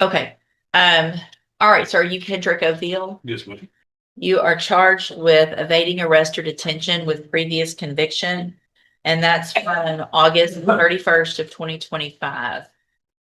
Okay. All right. So are you Kendrick O'Veal? Yes, ma'am. You are charged with evading arrest or detention with previous conviction, and that's from August 31st of 2025.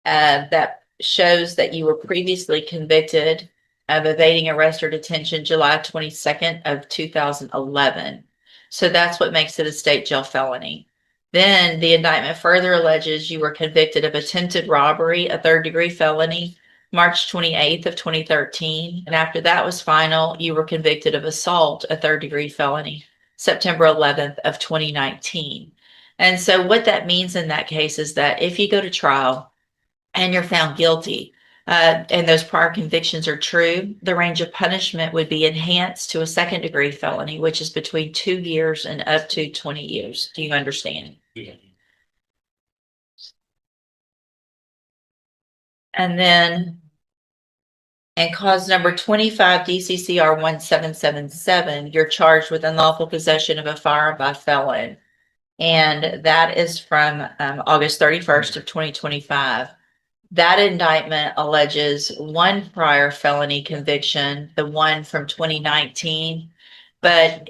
That shows that you were previously convicted of evading arrest or detention July 22nd of 2011. So that's what makes it a state jail felony. Then the indictment further alleges you were convicted of attempted robbery, a third-degree felony, March 28th of 2013. And after that was final, you were convicted of assault, a third-degree felony, September 11th of 2019. And so what that means in that case is that if you go to trial and you're found guilty, and those prior convictions are true, the range of punishment would be enhanced to a second-degree felony, which is between 2 years and up to 20 years. Do you understand? Yeah. And then in cause number 25 DCCR 1777, you're charged with unlawful possession of a firearm by felon. And that is from August 31st of 2025. That indictment alleges one prior felony conviction, the one from 2019, but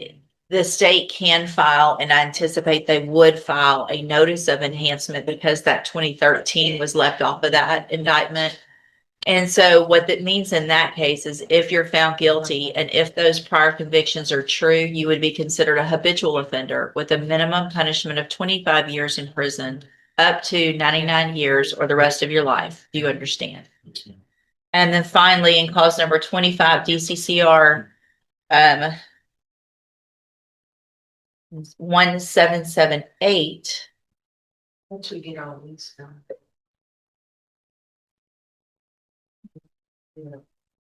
the state can file, and I anticipate they would file, a notice of enhancement because that 2013 was left off of that indictment. And so what that means in that case is if you're found guilty and if those prior convictions are true, you would be considered a habitual offender with a minimum punishment of 25 years in prison, up to 99 years or the rest of your life. Do you understand? And then finally, in cause number 25 DCCR 1778. Once we get all these done.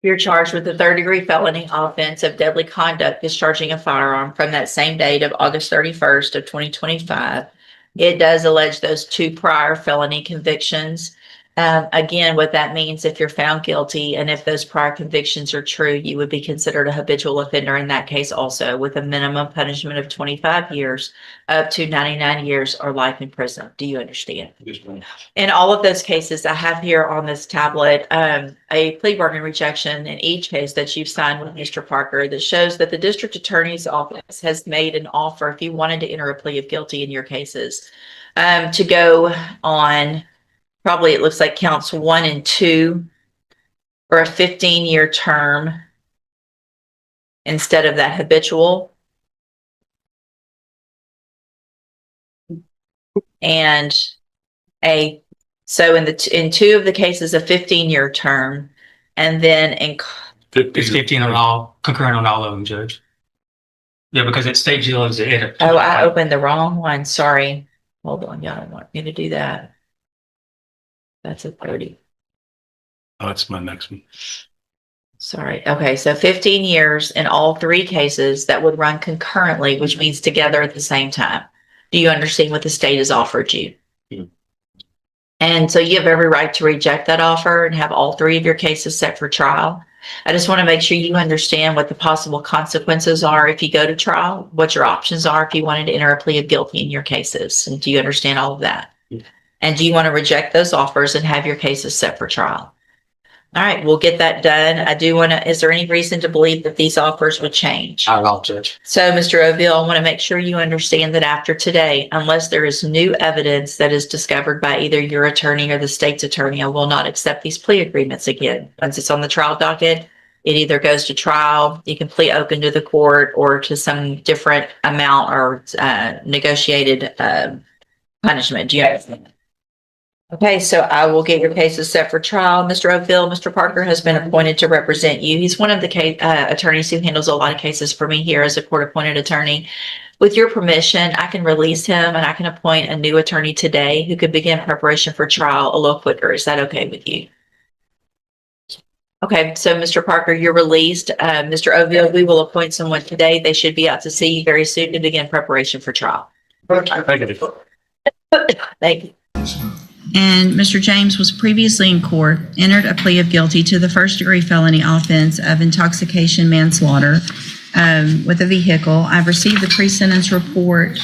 You're charged with a third-degree felony offense of deadly conduct, discharging a firearm from that same date of August 31st of 2025. It does allege those two prior felony convictions. Again, what that means, if you're found guilty and if those prior convictions are true, you would be considered a habitual offender in that case also, with a minimum punishment of 25 years, up to 99 years or life in prison. Do you understand? Yes, ma'am. In all of those cases, I have here on this tablet a plea bargain rejection in each case that you've signed with Mr. Parker that shows that the district attorney's office has made an offer, if you wanted to enter a plea of guilty in your cases, to go on, probably it looks like counts 1 and 2 for a 15-year term instead of that habitual. And so in 2 of the cases, a 15-year term, and then in It's 15 on all, concurrent on all of them, Judge. Yeah, because it's state jail is it. oh, I opened the wrong one. Sorry. Hold on, y'all don't want me to do that. That's a 30. Oh, that's my next one. Sorry. Okay, so 15 years in all 3 cases that would run concurrently, which means together at the same time. Do you understand what the state has offered you? Mm. And so you have every right to reject that offer and have all 3 of your cases set for trial. I just want to make sure you understand what the possible consequences are if you go to trial, what your options are if you wanted to enter a plea of guilty in your cases. And do you understand all of that? Yeah. And do you want to reject those offers and have your cases set for trial? All right, we'll get that done. I do want to, is there any reason to believe that these offers would change? Not at all, Judge. So, Mr. O'Veal, I want to make sure you understand that after today, unless there is new evidence that is discovered by either your attorney or the state's attorney, I will not accept these plea agreements again. Once it's on the trial docket, it either goes to trial, you can plea open to the court, or to some different amount or negotiated punishment. Do you understand? Okay, so I will get your cases set for trial. Mr. O'Veal, Mr. Parker has been appointed to represent you. He's one of the attorneys who handles a lot of cases for me here as a court-appointed attorney. With your permission, I can release him and I can appoint a new attorney today who could begin preparation for trial a little quicker. Is that okay with you? Okay, so Mr. Parker, you're released. Mr. O'Veal, we will appoint someone today. They should be out to see you very soon to begin preparation for trial. Thank you. Thank you. And Mr. James was previously in court, entered a plea of guilty to the first-degree felony offense of intoxication manslaughter with a vehicle. I've received the pre-sentence report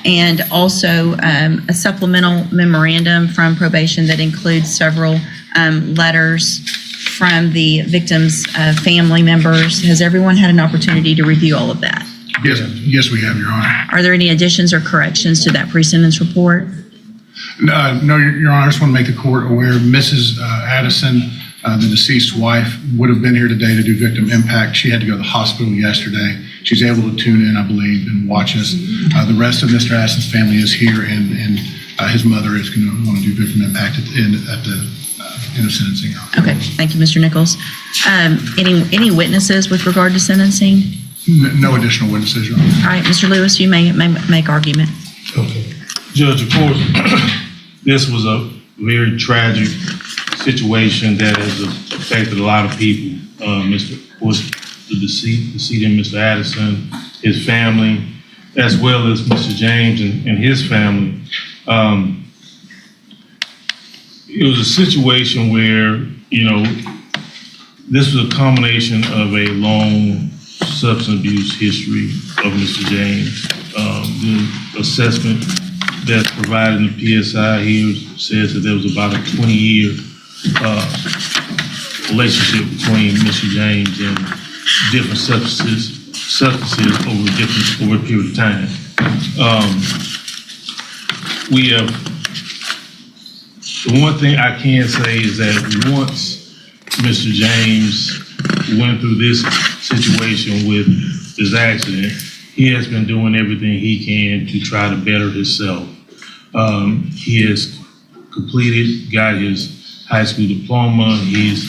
and also a supplemental memorandum from probation that includes several letters from the victim's family members. Has everyone had an opportunity to review all of that? Yes, we have, Your Honor. Are there any additions or corrections to that pre-sentence report? No, Your Honor, I just want to make the court aware, Mrs. Addison, the deceased wife, would have been here today to do victim impact. She had to go to the hospital yesterday. She's able to tune in, I believe, and watch us. The rest of Mr. Addison's family is here, and his mother is going to want to do victim impact at the end of sentencing. Okay, thank you, Mr. Nichols. Any witnesses with regard to sentencing? No additional witnesses, Your Honor. All right, Mr. Lewis, you may make argument. Okay. Judge, of course, this was a very tragic situation that has affected a lot of people. Of course, the decedent, Mr. Addison, his family, as well as Mr. James and his family. It was a situation where, this was a combination of a long substance abuse history of Mr. James. The assessment that's provided in the PSI here says that there was about a 20-year relationship between Mr. James and different substances over a period of time. We have, the one thing I can say is that once Mr. James went through this situation with this accident, he has been doing everything he can to try to better himself. He has got his high school diploma. He's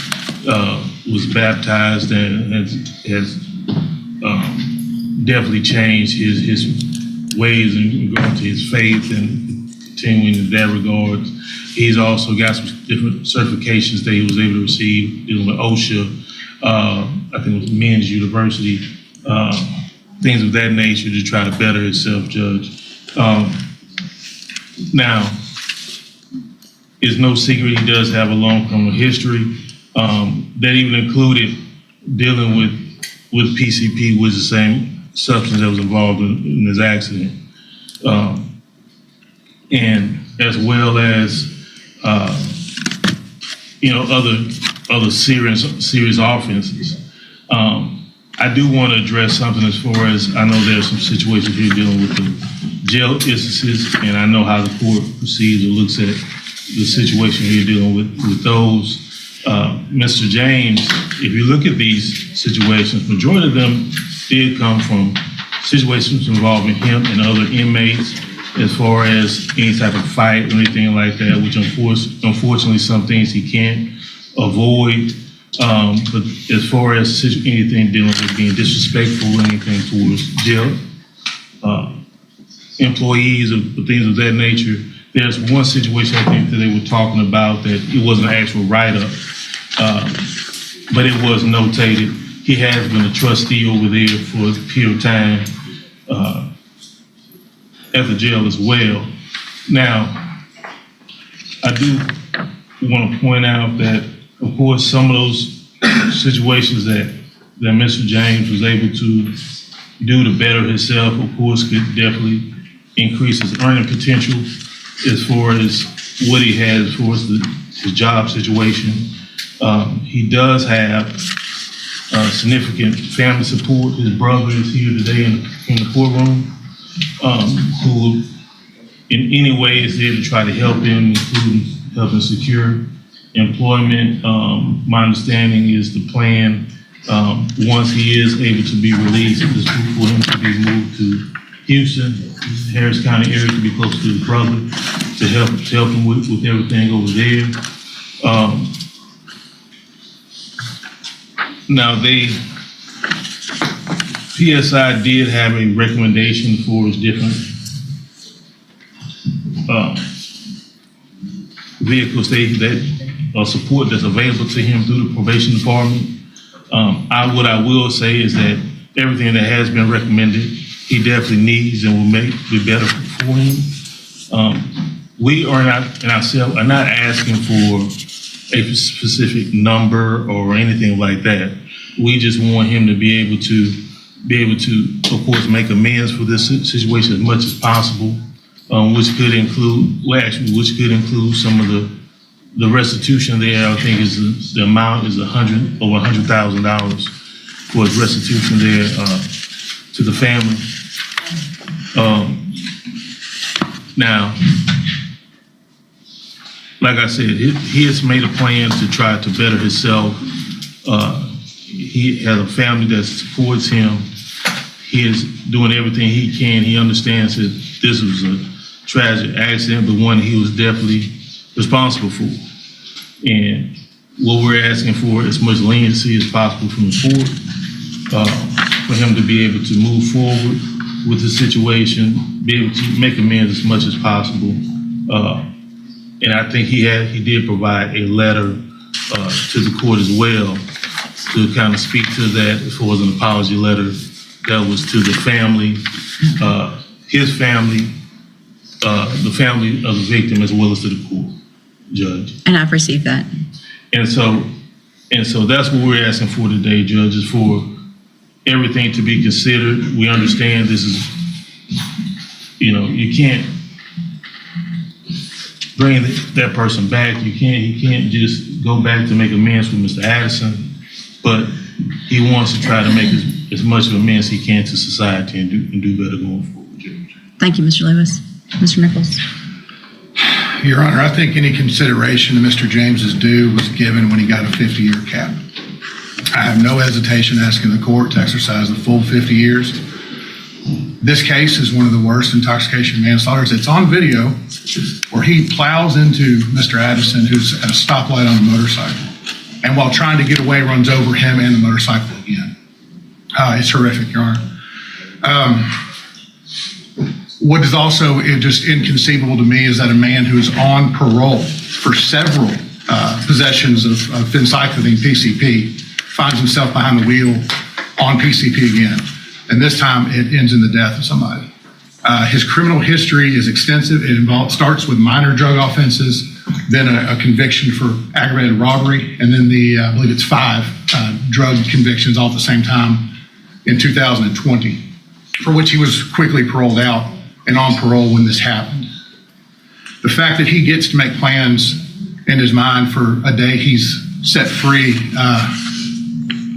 was baptized and has definitely changed his ways and going to his faith and continuing in that regard. He's also got some different certifications that he was able to receive dealing with OSHA. I think it was Men's University, things of that nature to try to better himself, Judge. Now, it's no secret he does have a long criminal history. That even included dealing with PCP, which is the same substance that was involved in this accident. And as well as, other serious offenses. I do want to address something as far as, I know there's some situations here dealing with the jail instances, and I know how the court proceeds or looks at the situation here dealing with those. Mr. James, if you look at these situations, majority of them did come from situations involving him and other inmates, as far as any type of fight or anything like that, which unfortunately some things he can't avoid. But as far as anything dealing with being disrespectful or anything towards jail employees or things of that nature, there's one situation I think that they were talking about that it wasn't an actual write-up, but it was notated. He has been a trustee over there for a period of time at the jail as well. Now, I do want to point out that, of course, some of those situations that Mr. James was able to do to better himself, of course, could definitely increase his earning potential as far as what he has as far as his job situation. He does have significant family support. His brother is here today in the courtroom, who in any way is there to try to help him, including helping secure employment. My understanding is the plan, once he is able to be released, is for him to be moved to Houston, Harris County area, to be close to his brother, to help him with everything over there. Now, PSI did have a recommendation for his different vehicles that support that's available to him through the probation department. What I will say is that everything that has been recommended, he definitely needs and will be better for him. We are not, and ourselves are not asking for a specific number or anything like that. We just want him to be able to, of course, make amends for this situation as much as possible, which could include some of the restitution there, I think is the amount is over $100,000 for his restitution there to the family. Now, like I said, he has made a plan to try to better himself. He has a family that supports him. He is doing everything he can. He understands that this was a tragic accident, but one he was definitely responsible for. And what we're asking for is as much leniency as possible from the court for him to be able to move forward with the situation, be able to make amends as much as possible. And I think he did provide a letter to the court as well to kind of speak to that as far as an apology letter that was to the family, his family, the family of the victim, as well as to the court, Judge. And I've received that. And so that's what we're asking for today, Judge, is for everything to be considered. We understand this is, you can't bring that person back. He can't just go back to make amends with Mr. Addison, but he wants to try to make as much of amends he can to society and do better going forward, Judge. Thank you, Mr. Lewis. Mr. Nichols. Your Honor, I think any consideration to Mr. James's due was given when he got a 50-year cap. I have no hesitation asking the court to exercise the full 50 years. This case is one of the worst intoxication manslaughters. It's on video where he plows into Mr. Addison, who's at a stoplight on a motorcycle, and while trying to get away, runs over him and the motorcycle again. It's horrific, Your Honor. What is also just inconceivable to me is that a man who's on parole for several possessions of phencyclidine, PCP, finds himself behind the wheel on PCP again. And this time it ends in the death of somebody. His criminal history is extensive. It starts with minor drug offenses, then a conviction for aggravated robbery, and then I believe it's 5 drug convictions all at the same time in 2020, for which he was quickly paroled out and on parole when this happened. The fact that he gets to make plans in his mind for a day he's set free,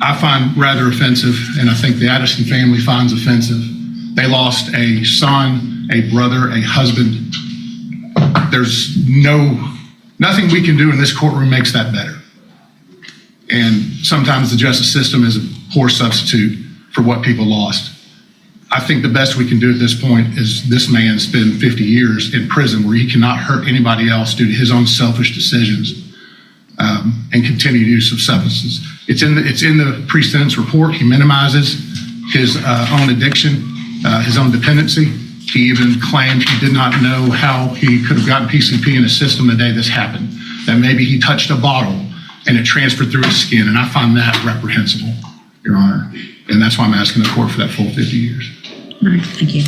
I find rather offensive, and I think the Addison family finds offensive. They lost a son, a brother, a husband. There's nothing we can do in this courtroom makes that better. And sometimes the justice system is a poor substitute for what people lost. I think the best we can do at this point is this man spend 50 years in prison where he cannot hurt anybody else due to his own selfish decisions and continued use of substances. It's in the pre-sentence report. He minimizes his own addiction, his own dependency. He even claimed he did not know how he could have gotten PCP in his system the day this happened, that maybe he touched a bottle and it transferred through his skin, and I find that reprehensible, Your Honor. And that's why I'm asking the court for that full 50 years. All right, thank you.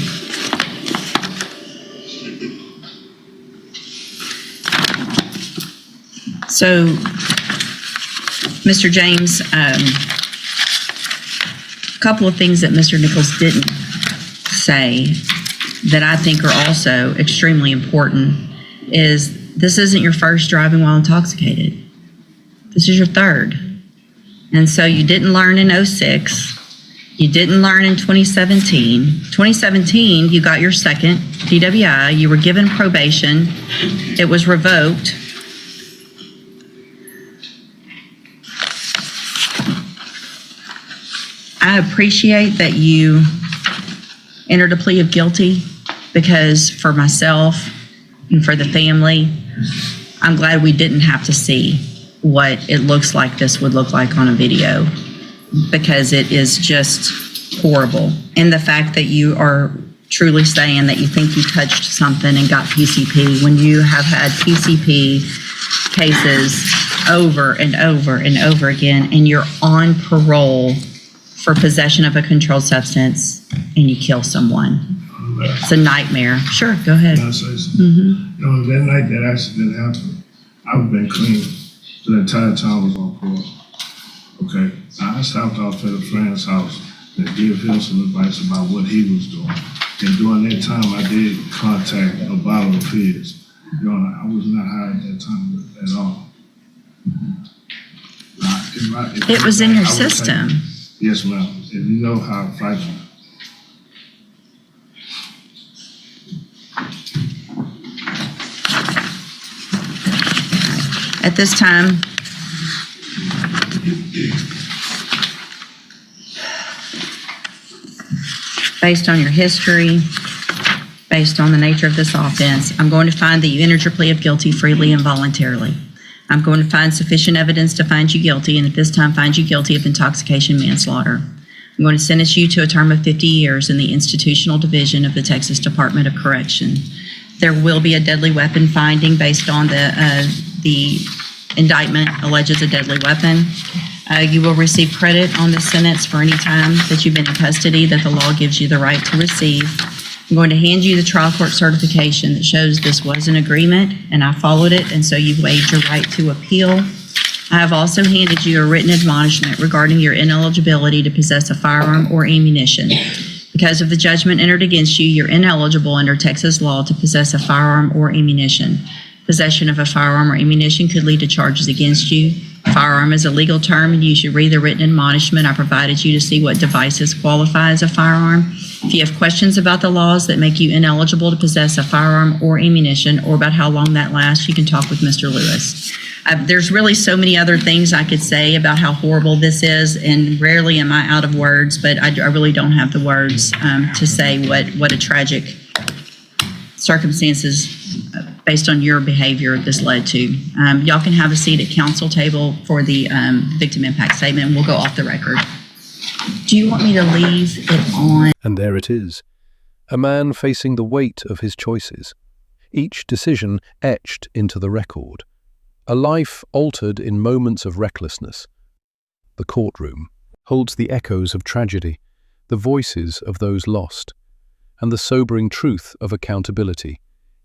So, Mr. James, a couple of things that Mr. Nichols didn't say that I think are also extremely important is this isn't your first driving while intoxicated. This is your third. And so you didn't learn in 06. You didn't learn in 2017. 2017, you got your second DWI. You were given probation. It was revoked. I appreciate that you entered a plea of guilty because for myself and for the family, I'm glad we didn't have to see what it looks like this would look like on a video, because it is just horrible. And the fact that you are truly saying that you think you touched something and got PCP when you have had PCP cases over and over and over again, and you're on parole for possession of a controlled substance and you kill someone. It's a nightmare. Sure, go ahead. Can I say something? That night that accident happened, I've been clean the entire time I was on parole. Okay, I stopped off at a friend's house and gave him some advice about what he was doing. And during that time, I did contact a bottle of his. I was not high at that time, but at all. It was in your I would take- system. Yes, ma'am. If you know how to fight them. At this time, based on your history, based on the nature of this offense, I'm going to find that you entered your plea of guilty freely and voluntarily. I'm going to find sufficient evidence to find you guilty, and at this time find you guilty of intoxication manslaughter. I'm going to sentence you to a term of 50 years in the institutional division of the Texas Department of Correction. There will be a deadly weapon finding based on the indictment alleges a deadly weapon. You will receive credit on the sentence for any time that you've been in custody that the law gives you the right to receive. I'm going to hand you the trial court certification that shows this was an agreement and I followed it, and so you've waived your right to appeal. I have also handed you a written admonishment regarding your ineligibility to possess a firearm or ammunition. Because of the judgment entered against you, you're ineligible under Texas law to possess a firearm or ammunition. Possession of a firearm or ammunition could lead to charges against you. Firearm is a legal term, and you should read the written admonishment I provided you to see what devices qualify as a firearm. If you have questions about the laws that make you ineligible to possess a firearm or ammunition, or about how long that lasts, you can talk with Mr. Lewis. There's really so many other things I could say about how horrible this is, and rarely am I out of words, but I really don't have the words to say what a tragic circumstances based on your behavior this led to. Y'all can have a seat at council table for the victim impact statement, and we'll go off the record. Do you want me to leave it on? And there it is, a man facing the weight of his choices, each decision etched into the record, a life altered in moments of recklessness. The courtroom holds the echoes of tragedy, the voices of those lost, and the sobering truth of accountability.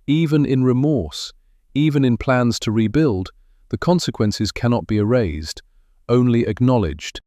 Even in remorse, even in plans to rebuild, the consequences cannot be erased, only acknowledged